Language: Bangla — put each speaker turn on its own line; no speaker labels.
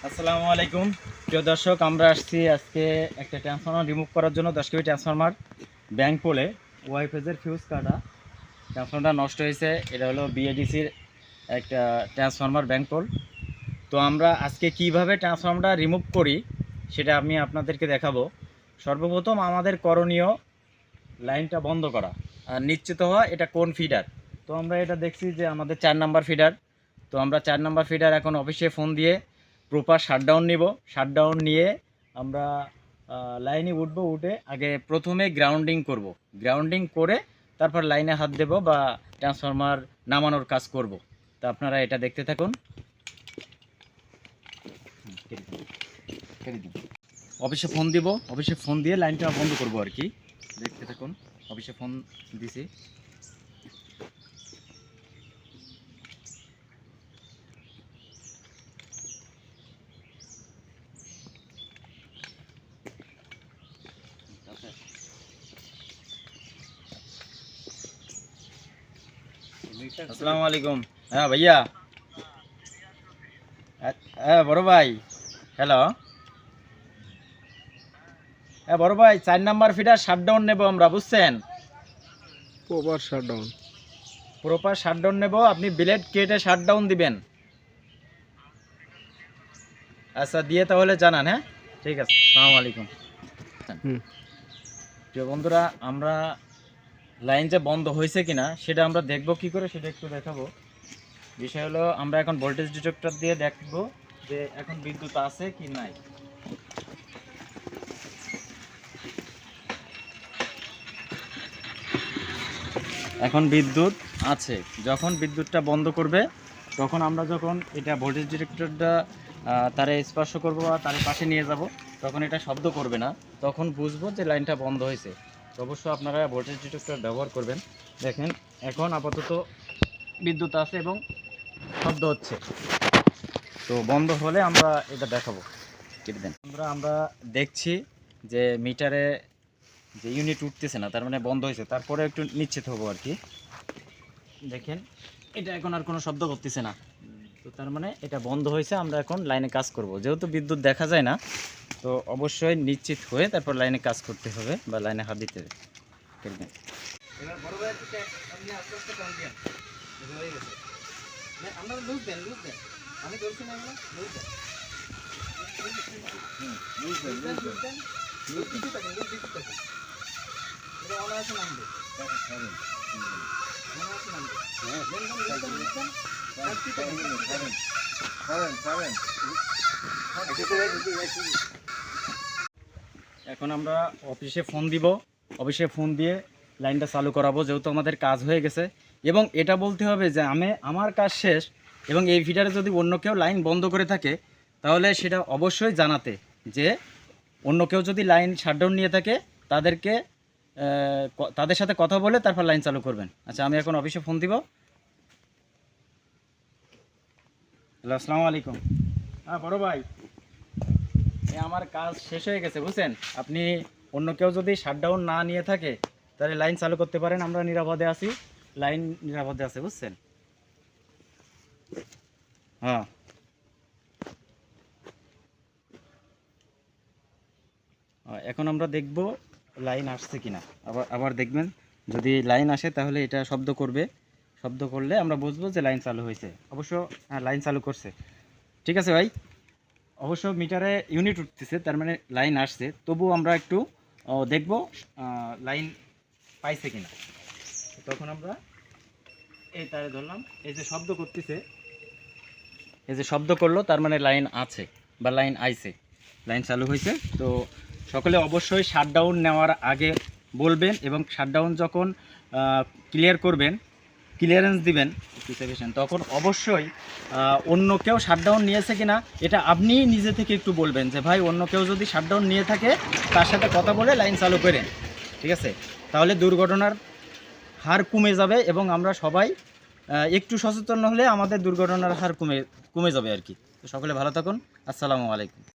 আসসালামু আলাইকুম প্রিয় দর্শক, আমরা আসছি আজকে একটা ট্রান্সফরমার রিমুভ করার জন্য। 10 কেবি ট্রান্সফরমার ব্যাংক পোলে ওয়াই ফেজের ফিউজ কাটা ট্রান্সফরমারটা নষ্ট হয়েছে। এটা হলো বিএডিসির একটা ট্রান্সফরমার ব্যাংক পোল। তো আমরা আজকে কিভাবে ট্রান্সফরমারটা রিমুভ করি সেটা আমি আপনাদেরকে দেখাবো। সর্বপ্রথম আমাদের করণীয় লাইনটা বন্ধ করা আর নিশ্চিত হওয়া এটা কোন ফিডার। তো আমরা এটা দেখছি যে আমাদের 4 নাম্বার ফিডার। তো আমরা 4 নাম্বার ফিডার এখন অফিসে ফোন দিয়ে প্রপার শাটডাউন নিব। শাটডাউন নিয়ে আমরা লাইনে উঠবো। উঠে আগে প্রথমে গ্রাউন্ডিং করব। গ্রাউন্ডিং করে তারপর লাইনে হাত দেব বা ট্রান্সফরমার নামানোর কাজ করব। তো আপনারা এটা দেখতে থাকুন। অফিসে ফোন দিব, অফিসে ফোন দিয়ে লাইনটা বন্ধ করব আর কি। দেখতে থাকুন। অফিসে ফোন দিছি। আসসালামু আলাইকুম। হ্যাঁ ভাইয়া, হ্যাঁ বড় ভাই, হ্যালো। হ্যাঁ বড় ভাই, 4 নাম্বার ফিডার শাটডাউন নেব আমরা, বুঝছেন?
Proper shutdown.
প্রপার শাটডাউন নেব, আপনি ব্লেড কেটে শাটডাউন দিবেন। আচ্ছা, দিয়ে তাহলে জানান। হ্যাঁ ঠিক আছে, আসসালামু আলাইকুম। প্রিয় বন্ধুরা, আমরা লাইন যে বন্ধ হয়েছে কিনা সেটা আমরা দেখব কি করে, সেটা একটু দেখাবো। বিষয় হলো, আমরা এখন ভোল্টেজ ডিটেক্টর দিয়ে দেখব যে এখন বিদ্যুৎ আছে কি নাই। এখন বিদ্যুৎ আছে। যখন বিদ্যুৎটা বন্ধ করবে তখন আমরা যখন এটা ভোল্টেজ ডিটেক্টরটা তারে স্পর্শ করব বা তার পাশে নিয়ে যাব, তখন এটা শব্দ করবে না। তখন বুঝবো যে লাইনটা বন্ধ হয়েছে। তো অবশ্যই আপনারা ভোল্টেজ ডিটেক্টর ব্যবহার করবেন। দেখেন এখন আপাতত বিদ্যুৎ আছে এবং শব্দ হচ্ছে। তো বন্ধ হলে আমরা এটা দেখাবো। কেটে দেন। আমরা দেখছি যে মিটারে যে ইউনিট উঠতেছে না, তার মানে বন্ধ হয়েছে। তারপরে একটু নিশ্চিত হবো আর কি। দেখেন এটা এখন আর কোনো শব্দ করতেছে না, তো তার মানে এটা বন্ধ হয়েছে। আমরা এখন লাইনে কাজ করব। যেহেতু বিদ্যুৎ দেখা যায় না, তো অবশ্যই নিশ্চিত হয়ে তারপর লাইনে কাজ করতে হবে বা লাইনে হাত দিতে হবে। এবার বড় ভাই আপনি আস্তে আস্তে টান দেন। হয়ে গেছে। আমরা লুজ দেন, লুজ দেন। আমি ধরছি না, এগুলো লুজ দেন। লুজ দেন, লুজ দেন। লুজ দিতে থাকেন, লুজ দিতে থাকেন। এটা অনায়াসে নামবে। অনায়াসে নামবে। হ্যাঁ, দেন, দেন, দেন, দেন। এখন আমরা অফিসে ফোন দিব। অফিসে ফোন দিয়ে লাইনটা চালু করাবো, যেহেতু আমাদের কাজ হয়ে গেছে। এবং এটা বলতে হবে যে আমার কাজ শেষ এবং এই ফিডারে যদি অন্য কেউ লাইন বন্ধ করে থাকে তাহলে সেটা অবশ্যই জানাতে, যে অন্য কেউ যদি লাইন শাটডাউন নিয়ে থাকে তাদেরকে তাদের সাথে কথা বলে তারপর লাইন চালু করবেন। আচ্ছা, আমি এখন অফিসে ফোন দিব। হ্যালো, আসসালামু আলাইকুম। হ্যাঁ বড় ভাই, আমার কাজ শেষ হয়ে গেছে, বুঝছেন? আপনি অন্য কেউ যদি শাটডাউন না নিয়ে থাকে তাহলে লাইন চালু করতে পারেন। আমরা নিরাপদে আছি, লাইন নিরাপদে আছে, বুঝছেন? হ্যাঁ, এখন আমরা দেখব লাইন আসছে কিনা। আবার দেখবেন, যদি লাইন আসে তাহলে এটা শব্দ করবে। শব্দ করলে আমরা বুঝবো যে লাইন চালু হয়েছে। অবশ্য হ্যাঁ, লাইন চালু করছে। ঠিক আছে ভাই, অবশ্য মিটারে ইউনিট উঠতেছে, তার মানে লাইন আসছে। তবুও আমরা একটু দেখব লাইন পাইছে কিনা। তখন আমরা এই তারে ধরলাম, এই যে শব্দ করতেছে, এই যে শব্দ করলো, তার মানে লাইন আছে বা লাইন আইছে, লাইন চালু হয়েছে। তো সকলে অবশ্যই শাটডাউন নেওয়ার আগে বলবেন এবং শাটডাউন যখন ক্লিয়ার করবেন, ক্লিয়ারেন্স দিবেন তখন অবশ্যই অন্য কেউ শাটডাউন নিয়েছে কিনা এটা আপনি নিজে থেকে একটু বলবেন, যে ভাই অন্য কেউ যদি শাটডাউন নিয়ে থাকে তার সাথে কথা বলে লাইন চালু করেন। ঠিক আছে? তাহলে দুর্ঘটনার হার কমে যাবে এবং আমরা সবাই একটু সচেতন হলে আমাদের দুর্ঘটনার হার কমে যাবে আর কি। তো সকলে ভালো থাকুন। আসসালামু আলাইকুম।